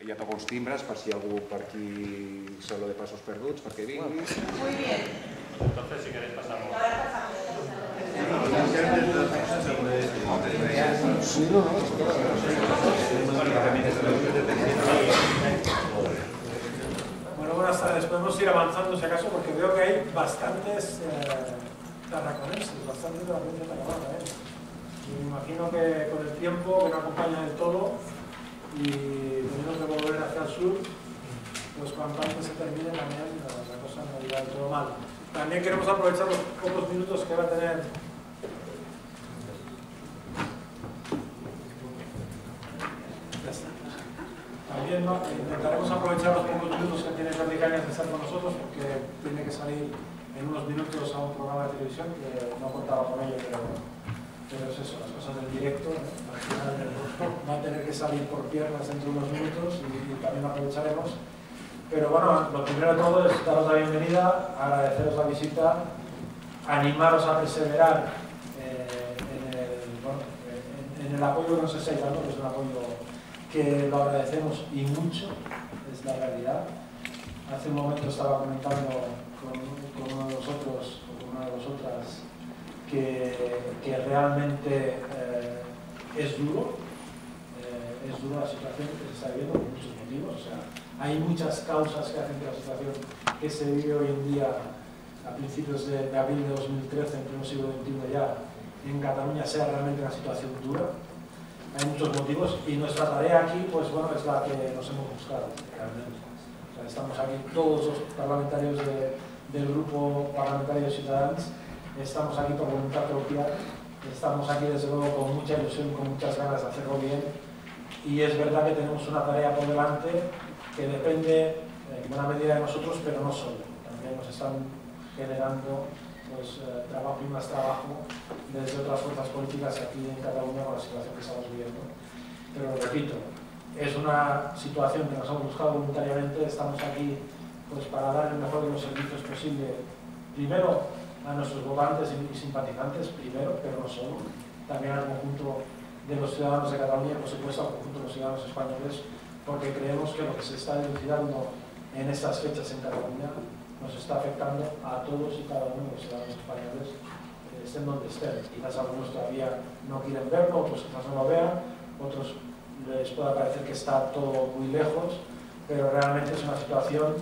Ja toco uns timbres per si algú per aquí se lo de pasos perduts, perquè vingui. Muy bien. Entonces, si queréis, pasamos. Bueno, buenas tardes. Podemos ir avanzando, si acaso, porque veo que hay bastantes tarraconenses, bastantes de la provincia de Tarragona. Y me imagino que con el tiempo, que no acompaña del todo, y tenemos que volver hacia el sur, pues cuanto antes se termine también la cosa no irá del todo mal. También queremos aprovechar los pocos minutos que va a tener también intentaremos aprovechar los pocos minutos que tiene Jordi Cañas de estar con nosotros, porque tiene que salir en unos minutos a un programa de televisión que no contaba con ello, pero es eso, las cosas del directo, ¿no? Al final va a tener que salir por piernas dentro de unos minutos y también aprovecharemos. Pero bueno, lo primero de todo es daros la bienvenida, agradeceros la visita, animaros a perseverar en el apoyo que nos estáis dando, que es un apoyo que lo agradecemos y mucho, es la realidad. Hace un momento estaba comentando con uno de vosotros o con una de vosotras que realmente es duro la situación que se está viviendo por muchos motivos. O sea, hay muchas causas que hacen que la situación que se vive hoy en día a principios de abril de 2013, en pleno siglo XXI ya, en Cataluña sea realmente una situación dura. Hay muchos motivos y nuestra tarea aquí, pues bueno, es la que nos hemos buscado realmente. O sea, estamos aquí todos los parlamentarios del grupo parlamentario de Ciudadanos, estamos aquí por voluntad propia, estamos aquí desde luego con mucha ilusión, con muchas ganas de hacerlo bien, y es verdad que tenemos una tarea por delante que depende en buena medida de nosotros, pero no solo. También nos están generando pues, trabajo y más trabajo desde otras fuerzas políticas aquí en Cataluña con la situación que estamos viviendo. Pero repito, es una situación que nos hemos buscado voluntariamente, estamos aquí pues, para dar el mejor de los servicios posible, primero a nuestros votantes y simpatizantes, primero, pero no solo, también al conjunto de los ciudadanos de Cataluña y por supuesto al conjunto de los ciudadanos españoles, porque creemos que lo que se está dilucidando en estas fechas en Cataluña nos está afectando a todos y cada uno de los ciudadanos españoles, estén donde estén. Quizás algunos todavía no quieren verlo, otros quizás no lo vean, otros les pueda parecer que está todo muy lejos, pero realmente es una situación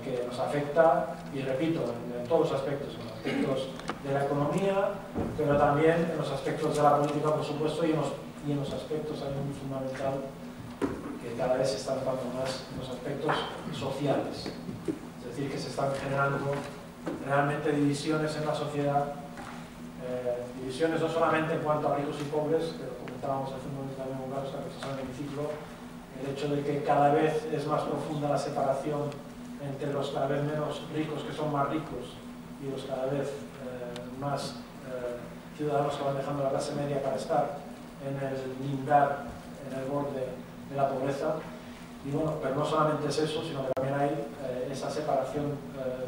que nos afecta, y repito, en todos los aspectos, en los aspectos de la economía, pero también en los aspectos de la política, por supuesto, y en los aspectos también muy fundamental que cada vez se están dando más en los aspectos sociales. Es decir, que se están generando realmente divisiones en la sociedad, divisiones no solamente en cuanto a ricos y pobres, que lo comentábamos hace un momento también con Carlos, que está en el hemiciclo, el hecho de que cada vez es más profunda la separación entre los cada vez menos ricos, que son más ricos, y los cada vez más ciudadanos que van dejando la clase media para estar en el lindar, en el borde de la pobreza. Y bueno, pero no solamente es eso, sino que también hay esa separación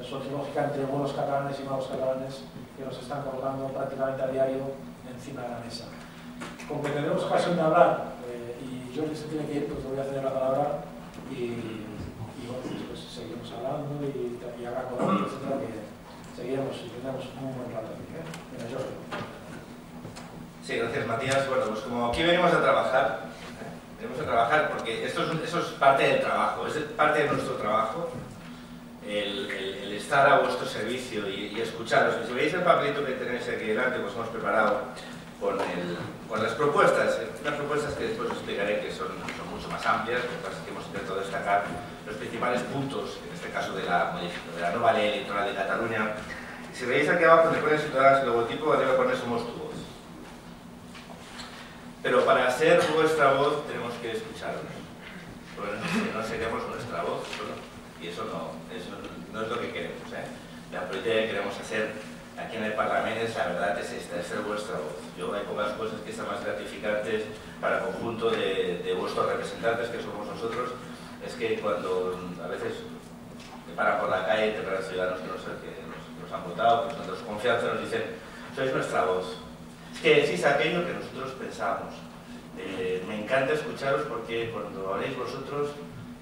sociológica entre buenos catalanes y malos catalanes que nos están colocando prácticamente a diario encima de la mesa. Como que tenemos ocasión de hablar, y Jordi se tiene que ir, pues le voy a ceder la palabra y bueno, pues seguimos hablando y habrá cosas, etcétera, que seguiremos y tendremos un buen rato aquí. Mira, Jordi. Sí, gracias Matías. Bueno, pues como aquí venimos a trabajar, porque eso es parte del trabajo, es parte de nuestro trabajo, el estar a vuestro servicio y escucharos. Si veis el papelito que tenéis aquí delante, pues hemos preparado con las propuestas, unas propuestas que después os explicaré que son mucho más amplias, porque hemos intentado destacar los principales puntos, en este caso de la nueva ley electoral de Cataluña. Si veis aquí abajo donde pone Ciudadanos el logotipo, arriba pone Somos tu voz. Pero para ser vuestra voz tenemos que escucharos. Bueno, no seríamos nuestra voz solo. Y eso no es lo que queremos. La política que queremos hacer aquí en el Parlamento es, la verdad, es esta, es ser vuestra voz. Hay pocas cosas que sean más gratificantes para el conjunto de vuestros representantes, que somos nosotros, es que cuando a veces te paran por la calle, te paran ciudadanos que nos han votado, que nos dan su confianza, nos dicen, sois nuestra voz. Es que decís aquello que nosotros pensamos. Me encanta escucharos porque cuando habléis vosotros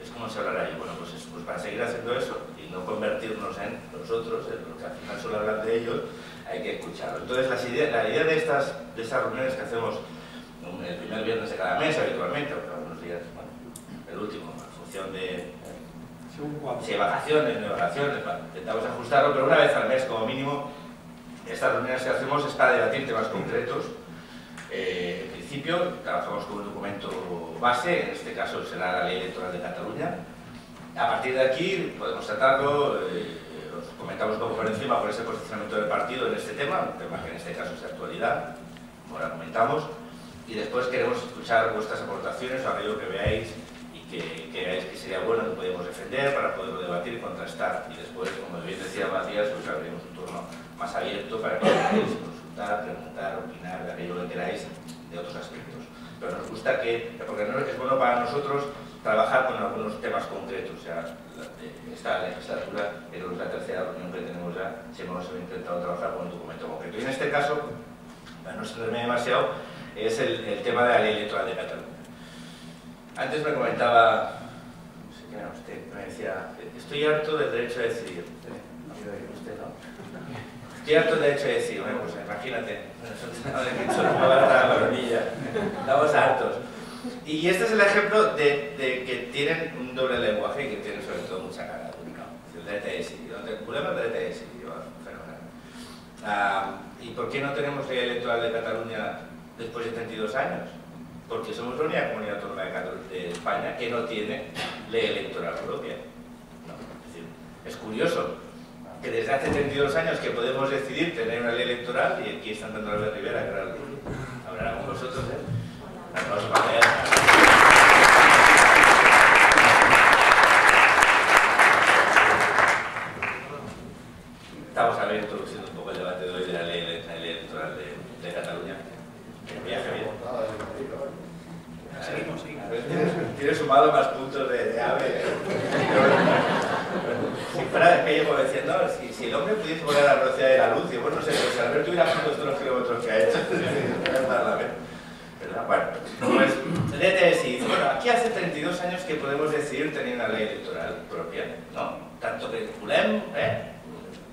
es como se hablará yo. Bueno, pues para seguir haciendo eso y no convertirnos en nosotros, porque al final solo hablar de ellos, hay que escucharlo. Entonces la idea de estas reuniones que hacemos el primer viernes de cada mes habitualmente, o algunos días, bueno, el último, en función de si hay vacaciones, no hay vacaciones, intentamos ajustarlo, pero una vez al mes como mínimo, estas reuniones que hacemos es para debatir temas concretos. En principio, trabajamos con un documento base, en este caso será la Ley Electoral de Cataluña. A partir de aquí podemos tratarlo, os comentamos un poco por encima por ese posicionamiento del partido en este tema, un tema que en este caso es de actualidad, como ahora comentamos, y después queremos escuchar vuestras aportaciones o aquello que veáis y que veáis que sería bueno que podemos defender para poderlo debatir y contrastar. Y después, como bien decía Matías, pues abriremos un turno más abierto para que podáis consultar, preguntar, opinar de aquello que queráis de otros aspectos. Pero nos gusta que, porque no es bueno para nosotros trabajar con algunos temas concretos. O sea, esta legislatura es la tercera reunión que tenemos ya, si hemos intentado trabajar con un documento concreto. Y en este caso, para no extenderme demasiado, es el tema de la Ley Electoral de Cataluña. Antes me comentaba, no sé quién era usted, me decía, estoy harto del derecho a decidir. No quiero decir usted, ¿no? Estoy harto del derecho a decidir. Bueno, pues imagínate, estamos hartos. Y este es el ejemplo de que tienen un doble lenguaje y que tienen sobre todo mucha cara. El derecho a decidir. El problema es el derecho a decidir. Fenomenal. ¿Y por qué no tenemos ley electoral de Cataluña después de 32 años? Porque somos la única comunidad autónoma de España que no tiene ley electoral propia. No, es decir, es curioso que desde hace 32 años que podemos decidir tener una ley electoral, y aquí están dando Albert Rivera, que hablará con vosotros, aplausos para él. Estamos a ver, introduciendo un poco el debate de hoy de la ley electoral de Cataluña. Viaje bien. Seguimos. Tienes sumado más puntos de AVE. Si fuera que yo decía, no, si el hombre pudiese volar a la velocidad de la luz, y bueno, no sé, si Alberto hubiera hecho todos los kilómetros que ha hecho, ¿verdad? Bueno, pues, bueno, aquí hace 32 años que podemos decidir tener una ley electoral propia, ¿no? Tanto que volem,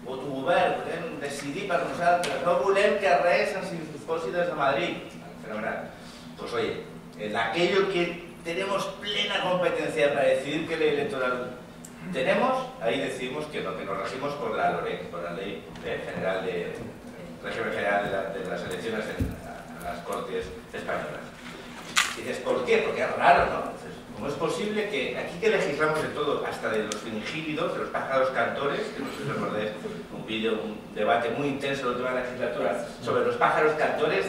autogovern, podem decidir per nosaltres, no volem que res ens imposi des de Madrid. Fenomenal. Pues oye, en aquello que tenemos plena competencia para decidir qué ley electoral tenemos, ahí decidimos que no, que nos regimos por la LOREC, por la Ley General de Régimen General de las Elecciones a las Cortes Españolas. Y dices, ¿por qué? Porque es raro, ¿no? Entonces, ¿cómo es posible que aquí que legislamos de todo, hasta de los fringílidos, de los pájaros cantores, que no sé si recordáis un debate muy intenso en la última legislatura sobre los pájaros cantores?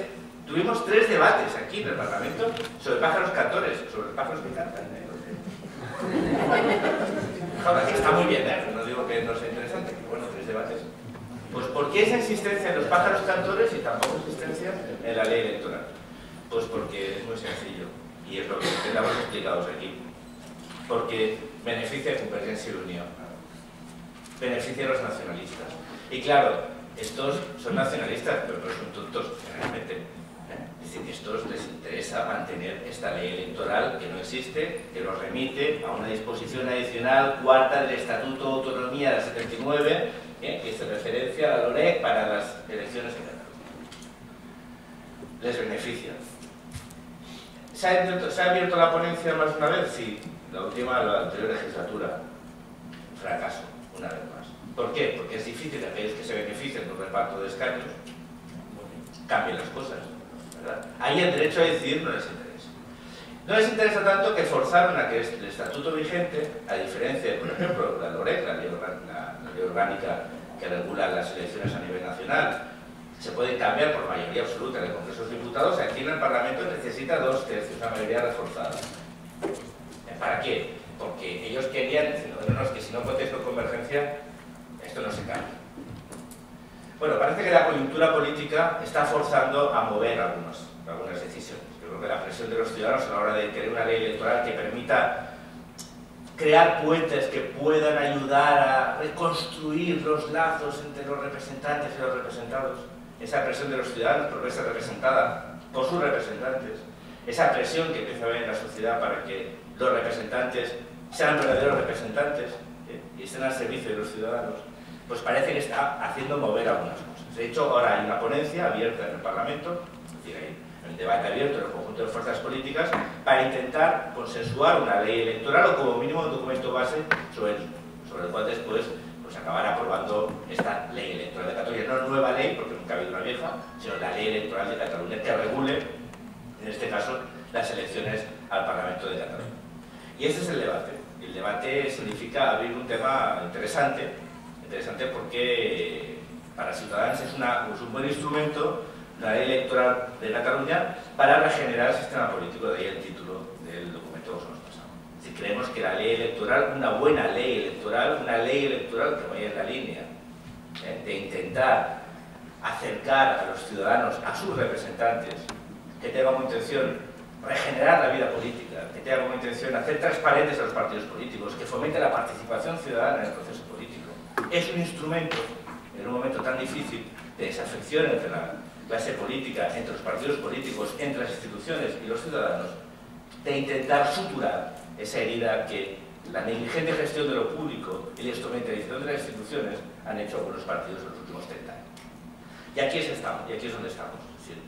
Tuvimos 3 debates aquí en el Parlamento sobre pájaros cantores, sobre los pájaros que cantan. Ahora, está muy bien, no digo que no sea interesante, pero bueno, 3 debates. Pues ¿por qué esa insistencia en los pájaros cantores y tampoco insistencia en la ley electoral? Pues porque es muy sencillo, y es lo que intentamos explicaros aquí. Porque beneficia a Convergencia y Unión, beneficia a los nacionalistas. Y claro, estos son nacionalistas, pero no son tontos, generalmente. Es decir, que a estos les interesa mantener esta ley electoral que no existe, que nos remite a una disposición adicional cuarta del Estatuto de Autonomía del 79, que hace referencia a la LOREC para las elecciones en Cataluña. Les beneficia. ¿Se ha abierto la ponencia más de una vez? Sí, la última, la anterior legislatura. Fracaso, una vez más. ¿Por qué? Porque es difícil que aquellos que se beneficien de un reparto de escaños cambien las cosas, ¿verdad? Ahí el derecho a decidir no les interesa. No les interesa tanto que forzaron a que el estatuto vigente, a diferencia de, por ejemplo, la LOREC, la ley orgánica que regula las elecciones a nivel nacional, se pueden cambiar por mayoría absoluta en el Congreso de los Diputados. Aquí en el Parlamento necesita 2/3, una mayoría reforzada. ¿Para qué? Porque ellos querían, no, es que si no votéis con Convergencia, esto no se cambia. Bueno, parece que la coyuntura política está forzando a mover algunas decisiones. Yo creo que la presión de los ciudadanos a la hora de querer una ley electoral que permita crear puentes que puedan ayudar a reconstruir los lazos entre los representantes y los representados, esa presión de los ciudadanos por verse representada por sus representantes, esa presión que empieza a haber en la sociedad para que los representantes sean verdaderos representantes y estén al servicio de los ciudadanos, pues parece que está haciendo mover algunas cosas. De hecho, ahora hay una ponencia abierta en el Parlamento, es decir, hay un debate abierto en el conjunto de fuerzas políticas para intentar consensuar una ley electoral o como mínimo un documento base sobre el cual después pues acabar aprobando esta ley electoral de Cataluña. No nueva ley, porque nunca ha habido una vieja, sino la ley electoral de Cataluña que regule, en este caso, las elecciones al Parlamento de Cataluña. Y ese es el debate. El debate significa abrir un tema interesante porque para Ciudadanos es un buen instrumento, la ley electoral de Cataluña, para regenerar el sistema político, de ahí el título del documento que os hemos pasado. Si creemos que la ley electoral, una buena ley electoral, una ley electoral que vaya en la línea de intentar acercar a los ciudadanos a sus representantes, que tenga como intención regenerar la vida política, que tenga como intención hacer transparentes a los partidos políticos, que fomente la participación ciudadana en el proceso político. Es un instrumento, en un momento tan difícil, de desafección entre la clase política, entre los partidos políticos, entre las instituciones y los ciudadanos, de intentar suturar esa herida que la negligente gestión de lo público y la instrumentalización de las instituciones han hecho algunos partidos en los últimos 30 años. Y aquí estamos, y aquí es donde estamos. Es decir,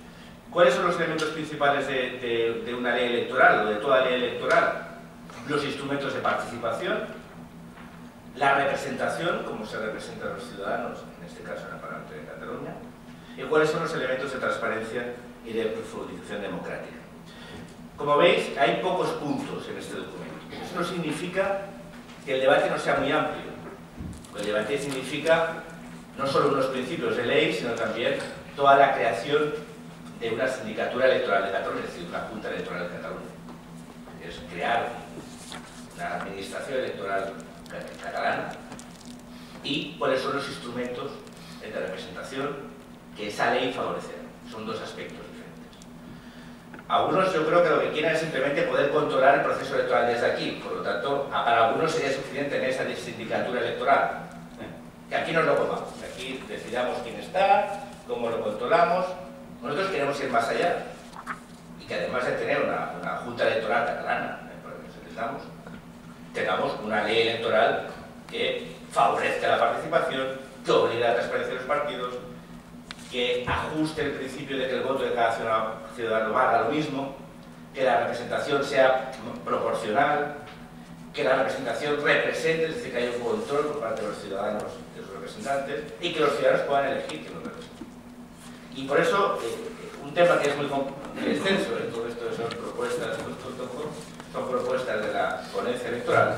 ¿cuáles son los elementos principales de una ley electoral o de toda ley electoral? Los instrumentos de participación, la representación, cómo se representan los ciudadanos, en este caso en el Parlamento de Cataluña, y cuáles son los elementos de transparencia y de profundización democrática. Como veis, hay pocos puntos en este documento. Eso no significa que el debate no sea muy amplio. El debate significa no solo unos principios de ley, sino también toda la creación de una sindicatura electoral de Cataluña, es decir, una Junta Electoral de Cataluña. Es crear una administración electoral catalana y cuáles son los instrumentos de representación que esa ley favorecerá. Son dos aspectos diferentes. Algunos yo creo que lo que quieren es simplemente poder controlar el proceso electoral desde aquí, por lo tanto, para algunos sería suficiente en esa sindicatura electoral. Que aquí nos lo comamos, que aquí decidamos quién está, cómo lo controlamos. Nosotros queremos ir más allá y que además de tener una Junta Electoral catalana, para que nos entendamos, tengamos una ley electoral que favorezca la participación, que obligue a la transparencia de los partidos, que ajuste el principio de que el voto de cada ciudadano valga lo mismo, que la representación sea proporcional, que la representación represente, es decir, que haya un control por parte de los ciudadanos y de sus representantes, y que los ciudadanos puedan elegir quién los representa. Y por eso, un tema que es muy extenso en todo esto son propuestas de la ponencia electoral,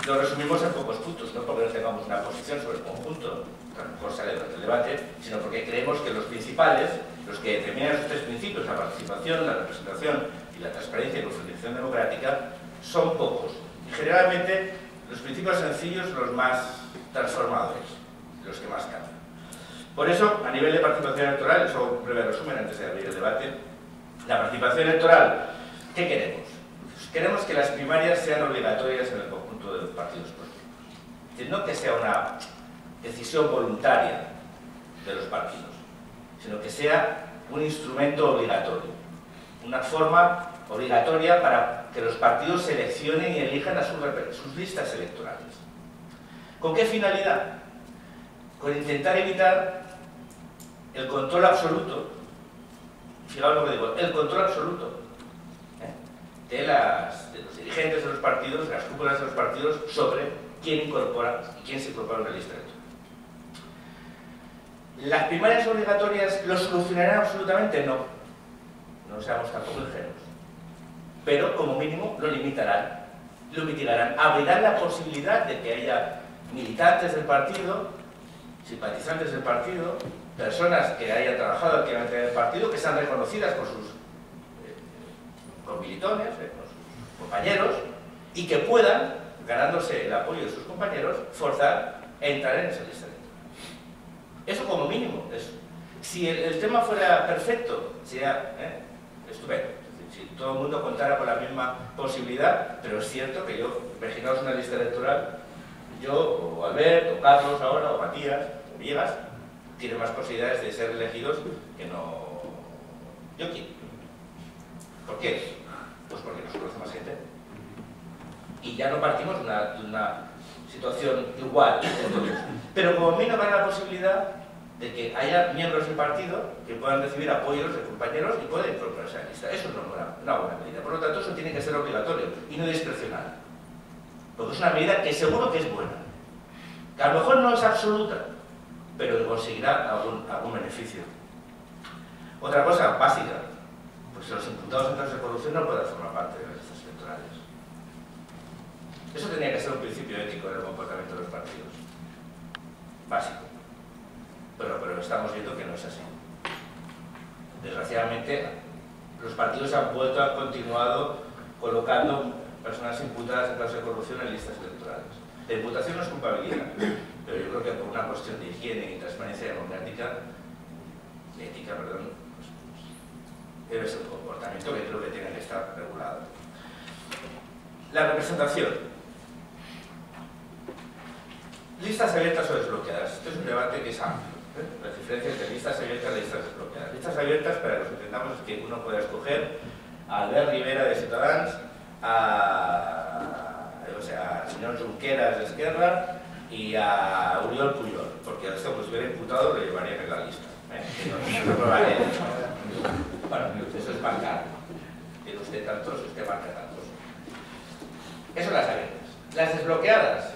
lo resumimos en pocos puntos, no porque no tengamos una posición sobre el conjunto, que a lo mejor sale durante el debate, sino porque creemos que los principales, los que determinan esos tres principios, la participación, la representación y la transparencia y profundización democrática, son pocos. Y generalmente los principios sencillos los más transformadores, los que más cambian. Por eso, a nivel de participación electoral, eso un breve resumen antes de abrir el debate, la participación electoral, ¿qué queremos? Pues queremos que las primarias sean obligatorias en el conjunto de los partidos políticos. Es decir, no que sea una decisión voluntaria de los partidos, sino que sea un instrumento obligatorio, una forma obligatoria para que los partidos seleccionen y elijan a sus listas electorales. ¿Con qué finalidad? Con intentar evitar el control absoluto, fijaos lo que digo, el control absoluto de los dirigentes de los partidos, de las cúpulas de los partidos, sobre quién incorpora y quién se incorpora a una lista electoral. ¿Las primarias obligatorias lo solucionarán absolutamente? No. No seamos tampoco ingenuos. Pero, como mínimo, lo limitarán, lo mitigarán. Abrirán la posibilidad de que haya militantes del partido, simpatizantes del partido, personas que hayan trabajado activamente en el partido, que sean reconocidas por sus comilitones, por sus compañeros, y que puedan, ganándose el apoyo de sus compañeros, forzar a entrar en esa lista electoral. Eso como mínimo. Eso. Si el tema fuera perfecto, sería estupendo. Si todo el mundo contara con la misma posibilidad, pero es cierto que imaginaos una lista electoral, yo, o Albert, o Carlos ahora, o Matías, o Villegas, tienen más posibilidades de ser elegidos que no yo quiero. ¿Por qué? Pues porque nos conoce más gente. Y ya no partimos de una situación igual de todos. Pero como mínimo va la posibilidad de que haya miembros del partido que puedan recibir apoyos de compañeros y puedan incorporarse a la lista. Eso es una buena medida. Por lo tanto, eso tiene que ser obligatorio y no discrecional. Porque es una medida que seguro que es buena. Que a lo mejor no es absoluta, pero que conseguirá algún beneficio. Otra cosa básica, pues los imputados en casos de corrupción no pueden formar parte de las listas electorales. Eso tenía que ser un principio ético en el comportamiento de los partidos. Básico. Pero estamos viendo que no es así. Desgraciadamente, los partidos han continuado colocando personas imputadas en casos de corrupción en listas electorales. La imputación no es culpabilidad, pero yo creo que por una cuestión de higiene y transparencia democrática, ética, perdón, debe ser un comportamiento que creo que tiene que estar regulado. La representación. Listas abiertas o desbloqueadas. Esto es un debate que es amplio. Las diferencias entre listas abiertas y listas desbloqueadas. Listas abiertas, para que los entendamos, es que uno pueda escoger a Albert Rivera de Ciutadans, al señor Junqueras de Esquerra y a Oriol Pujol, porque esto pues hubiera imputado lo llevarían en la lista. No probaré. Bueno, eso es marcar. Tiene usted tantos, usted marca tantos. Eso son las abiertas. Las desbloqueadas,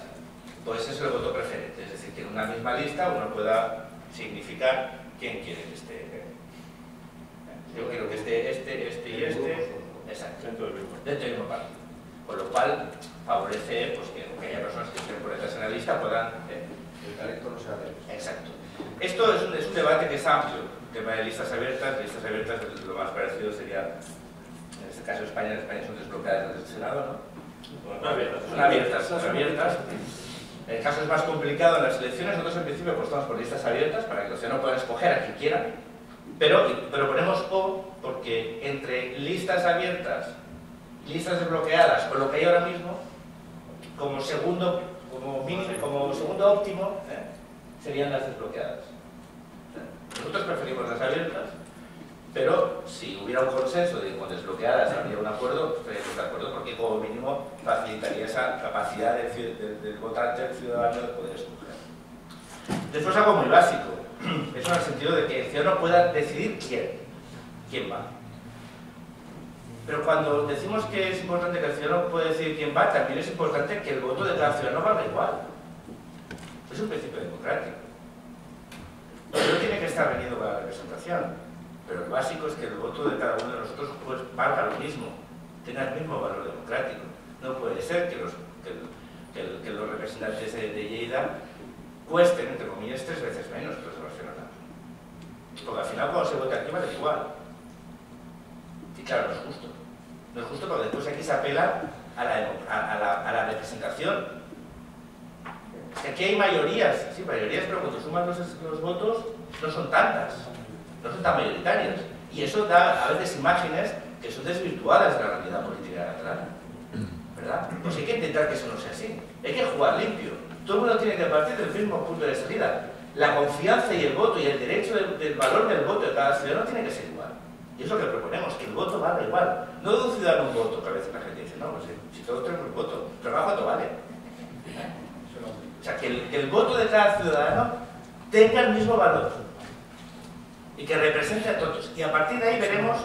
pues es el voto preferente, es decir, que en una misma lista uno pueda significar quién quiere que esté. Yo quiero que esté este y este. Exacto. Dentro del mismo partido. Con lo cual favorece pues, que haya personas que estén por detrás en la lista puedan. El talento no sea de ellos. Exacto. Esto es un debate que es amplio. El tema de listas abiertas lo más parecido sería, en este caso en España son desbloqueadas desde el Senado, ¿no? Son abiertas. El caso es más complicado en las elecciones. Nosotros en principio apostamos por listas abiertas para que los ciudadanos puedan escoger a quien quieran, pero ponemos O porque entre listas abiertas, listas desbloqueadas o lo que hay ahora mismo, como segundo óptimo, serían las desbloqueadas. Nosotros preferimos las abiertas, pero si hubiera un consenso de que con desbloqueadas habría un acuerdo, estaríamos de acuerdo, porque como mínimo facilitaría esa capacidad del votante, del ciudadano, de poder escoger. Después algo muy básico, eso en el sentido de que el ciudadano pueda decidir quién va. Pero cuando decimos que es importante que el ciudadano pueda decidir quién va, también es importante que el voto de cada ciudadano valga igual. Es un principio democrático. No tiene que estar venido para la representación, pero lo básico es que el voto de cada uno de nosotros pues, valga lo mismo, tenga el mismo valor democrático. No puede ser que los representantes de Lleida cuesten, entre comillas, 3 veces menos que los de Barcelona. Porque al final cuando se vota aquí vale igual. Y claro, no es justo. No es justo porque después aquí se apela a la representación. Es que aquí hay mayorías, sí, mayorías, pero cuando suman los votos no son tantas, no son tan mayoritarias. Y eso da a veces imágenes que son desvirtuadas de la realidad política catalana. ¿Verdad? Pues hay que intentar que eso no sea así. Hay que jugar limpio. Todo el mundo tiene que partir del mismo punto de salida. La confianza y el voto y el derecho del valor del voto de cada ciudadano tiene que ser igual. Y es lo que proponemos, que el voto valga igual. No de un ciudadano un voto, que a veces la gente dice, no, pues si todos tenemos un voto, pero ¿cuánto vale? O sea, que el voto de cada ciudadano tenga el mismo valor y que represente a todos. Y a partir de ahí veremos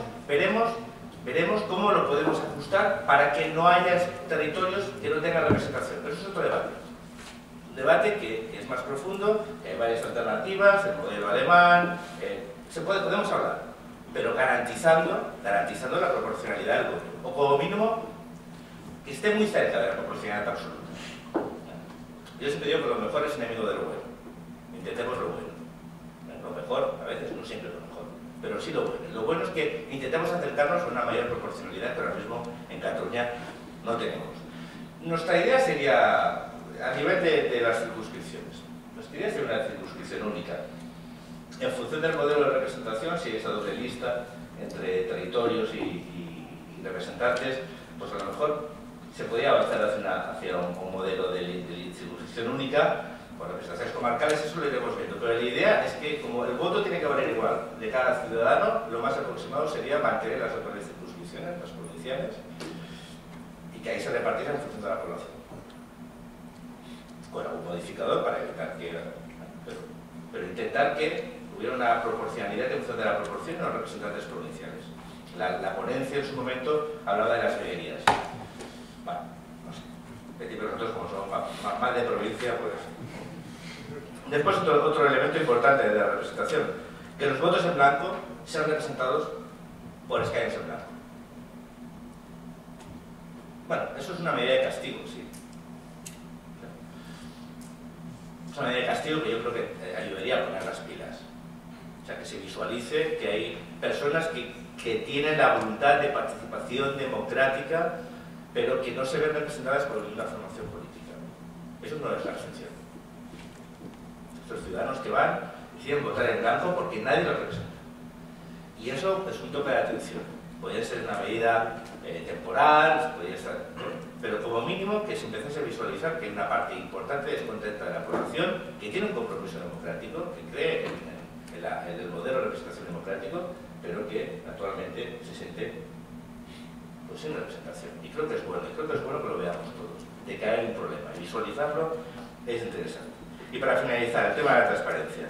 cómo lo podemos ajustar para que no haya territorios que no tengan representación. Pero eso es otro debate. Un debate que es más profundo, que hay varias alternativas, el modelo alemán, podemos hablar, pero garantizando la proporcionalidad del voto. O como mínimo, que esté muy cerca de la proporcionalidad absoluta. Yo siempre digo que lo mejor es enemigo de lo bueno. Intentemos lo bueno. Lo mejor, a veces, no siempre lo mejor, pero sí lo bueno. Lo bueno es que intentemos acercarnos a una mayor proporcionalidad que ahora mismo en Cataluña no tenemos. Nuestra idea sería, a nivel de las circunscripciones, nuestra idea sería una circunscripción única. En función del modelo de representación, si es a doble lista entre territorios y representantes, pues a lo mejor se podría avanzar hacia un modelo de circunscripción única por representaciones comarcales, eso lo iremos viendo, pero la idea es que como el voto tiene que valer igual de cada ciudadano, lo más aproximado sería mantener las otras circunscripciones, las provinciales, y que ahí se repartiera en función de la población, con algún modificador para evitar que... pero intentar que hubiera una proporcionalidad en función de la proporción de los representantes provinciales. La ponencia en su momento hablaba de las veguerías. Bueno, no sé. De tipo nosotros, como somos más de provincia, pues... Después otro elemento importante de la representación, que los votos en blanco sean representados por escaños en blanco. Bueno, eso es una medida de castigo, sí. Es una medida de castigo que yo creo que ayudaría a poner las pilas. O sea, que se visualice que hay personas que tienen la voluntad de participación democrática, pero que no se ven representadas por ninguna formación política. Eso no es la abstención. Estos ciudadanos que van deciden votar en blanco porque nadie los representa. Y eso es un toque de atención. Podría ser una medida temporal, podría estar, pero como mínimo que se empezase a visualizar que hay una parte importante descontenta de la población que tiene un compromiso democrático, que cree en el modelo de representación democrático, pero que actualmente se siente pues sin representación. Y creo que es bueno, que lo veamos todos, de que hay un problema, y visualizarlo es interesante. Y para finalizar, el tema de la transparencia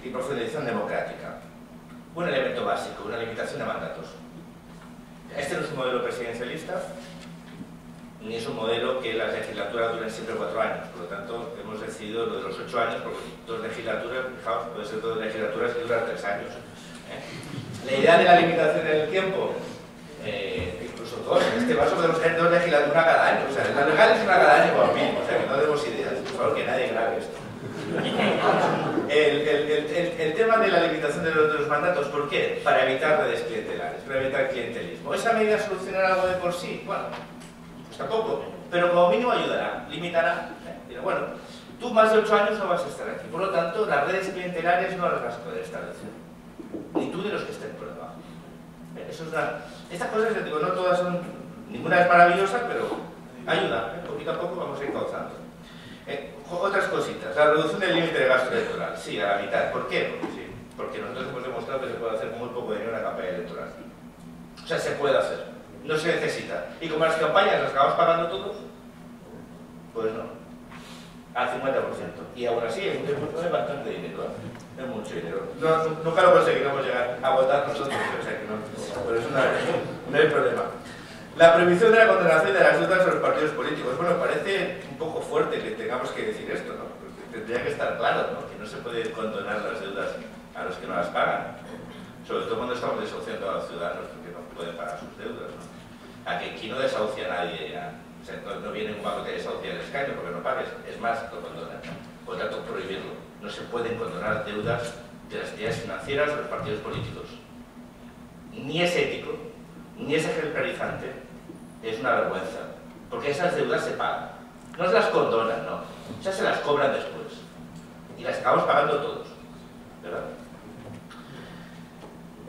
y profundización democrática. Un elemento básico, una limitación de mandatos. Este no es un modelo presidencialista, ni es un modelo que las legislaturas duren siempre 4 años. Por lo tanto, hemos decidido lo de los 8 años, porque 2 legislaturas, fijaos, puede ser 2 legislaturas que duran 3 años. La idea de la limitación en el tiempo, incluso 2, en este caso podemos tener 2 legislaturas cada año. O sea, la legal es una cada año como mínimo, o sea, que no demos ideas. Por favor, que nadie grabe esto. El tema de la limitación de los mandatos, ¿por qué? Para evitar redes clientelares, para evitar clientelismo. ¿Esa medida solucionará algo de por sí? Bueno, pues tampoco, pero como mínimo ayudará, limitará. Dirá, bueno, tú más de 8 años no vas a estar aquí, por lo tanto, las redes clientelares no las vas a poder establecer. Ni tú ni los que estén por debajo. Eso es una... Estas cosas, les digo, no todas son... Ninguna es maravillosa, pero ayuda. Poquito a poco vamos a ir causando. Otras cositas, la reducción del límite de gasto electoral, sí, a la mitad. ¿Por qué? Porque sí, porque nosotros hemos demostrado que se puede hacer con muy poco dinero en una campaña electoral. O sea, se puede hacer, no se necesita. Y como las campañas las acabamos pagando todos, pues no, al 50%. Y aún así es bastante dinero, es mucho dinero. Nunca lo conseguiremos llegar a votar nosotros, o sea que no, por eso no hay problema. La prohibición de la condonación de las deudas a los partidos políticos. Bueno, parece un poco fuerte que tengamos que decir esto, ¿no? Porque tendría que estar claro, ¿no? Que no se puede condonar las deudas a los que no las pagan. Sobre todo cuando estamos desahuciando a los ciudadanos porque no pueden pagar sus deudas, ¿no? Aquí no desahucia a nadie, o sea, no viene un banco que desahucia el escaño porque no pagues, es más, lo condonan. Por tanto, prohibirlo. No se pueden condonar deudas de las entidades financieras o los partidos políticos. Ni es ético, ni es ejemplarizante. Es una vergüenza, porque esas deudas se pagan. No se las condonan, no. Esas se las cobran después. Y las acabamos pagando todos. ¿Verdad?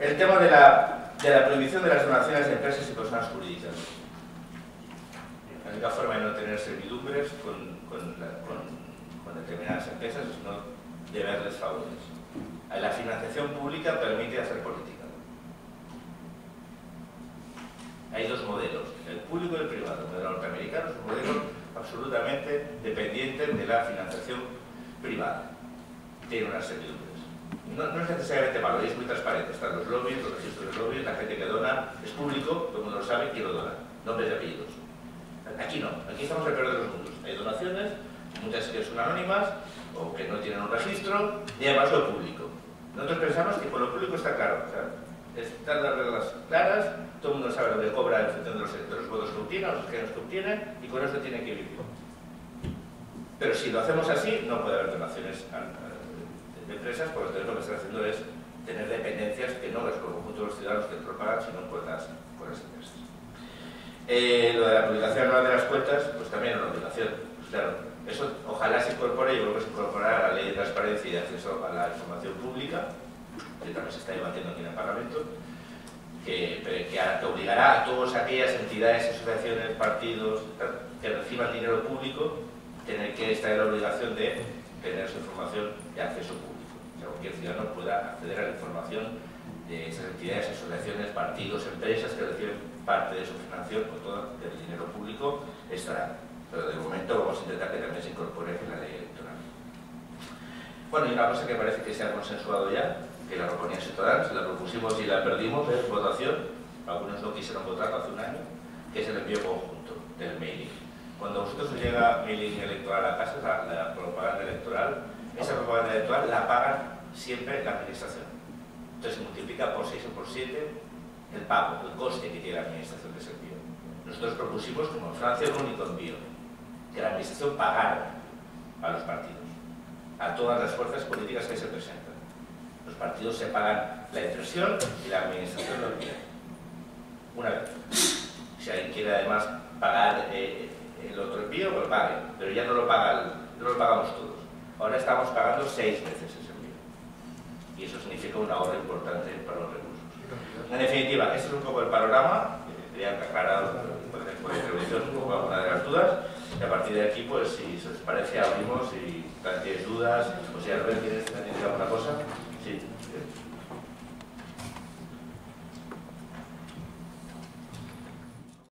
El tema de la prohibición de las donaciones de empresas y personas jurídicas. La única forma de no tener servidumbres con determinadas empresas es no deberles favores. La financiación pública permite hacer política. Hay 2 modelos, el público y el privado. El modelo norteamericano es un modelo absolutamente dependiente de la financiación privada. Tiene unas servidumbres. No es necesariamente malo, es muy transparente. Están los lobbies, los registros de lobbies, la gente que dona, es público, todo el mundo lo sabe quién lo dona, nombres y apellidos. Aquí no, aquí estamos al peor de los mundos. Hay donaciones, muchas que son anónimas o que no tienen un registro, y además lo público. Nosotros pensamos que por lo público está claro. O sea, están las reglas claras, todo el mundo sabe lo que cobra en función de los votos que obtiene, los escaños que obtiene, y con eso tiene que vivir. Pero si lo hacemos así, no puede haber donaciones de empresas, porque lo que están haciendo es tener dependencias que no es por el conjunto de los ciudadanos que lo pagan, sino por las empresas. Lo de la publicación anual de las cuentas, pues también es una obligación. Pues claro, eso ojalá se incorpore, yo creo que se incorporará a la ley de transparencia y de acceso a la información pública, que también se está debatiendo aquí en el Parlamento, que obligará a todas aquellas entidades, asociaciones, partidos que reciban dinero público, tener que estar en la obligación de tener esa información de acceso público. O sea, cualquier ciudadano pueda acceder a la información de esas entidades, asociaciones, partidos, empresas que reciben parte de su financiación o todo el dinero público estará. Pero de momento vamos a intentar que también se incorpore en la ley electoral. Bueno, y una cosa que parece que se ha consensuado ya, que la proponía Ciudadanos, la propusimos y la perdimos en votación, algunos no quisieron votar hace un año, que es el envío conjunto del mailing. Cuando a vosotros os llega mailing electoral a casa, la propaganda electoral, esa propaganda electoral la pagan siempre la administración. Entonces se multiplica por 6 o por 7 el pago, el coste que tiene la administración de ese envío. Nosotros propusimos, como en Francia, un único envío, que la administración pagara a los partidos, a todas las fuerzas políticas que se presentan. Los partidos se pagan la impresión y la administración lo envía. Una vez. Si alguien quiere además pagar el otro envío, pues lo pague, pero ya no lo pagamos todos. Ahora estamos pagando 6 veces ese envío. Y eso significa un ahorro importante para los recursos. En definitiva, este es un poco el panorama. Quería aclarar por introducción un poco alguna de las dudas. Y a partir de aquí, pues si os parece, abrimos y planteéis dudas. O si Albert, ¿quieres añadir alguna cosa?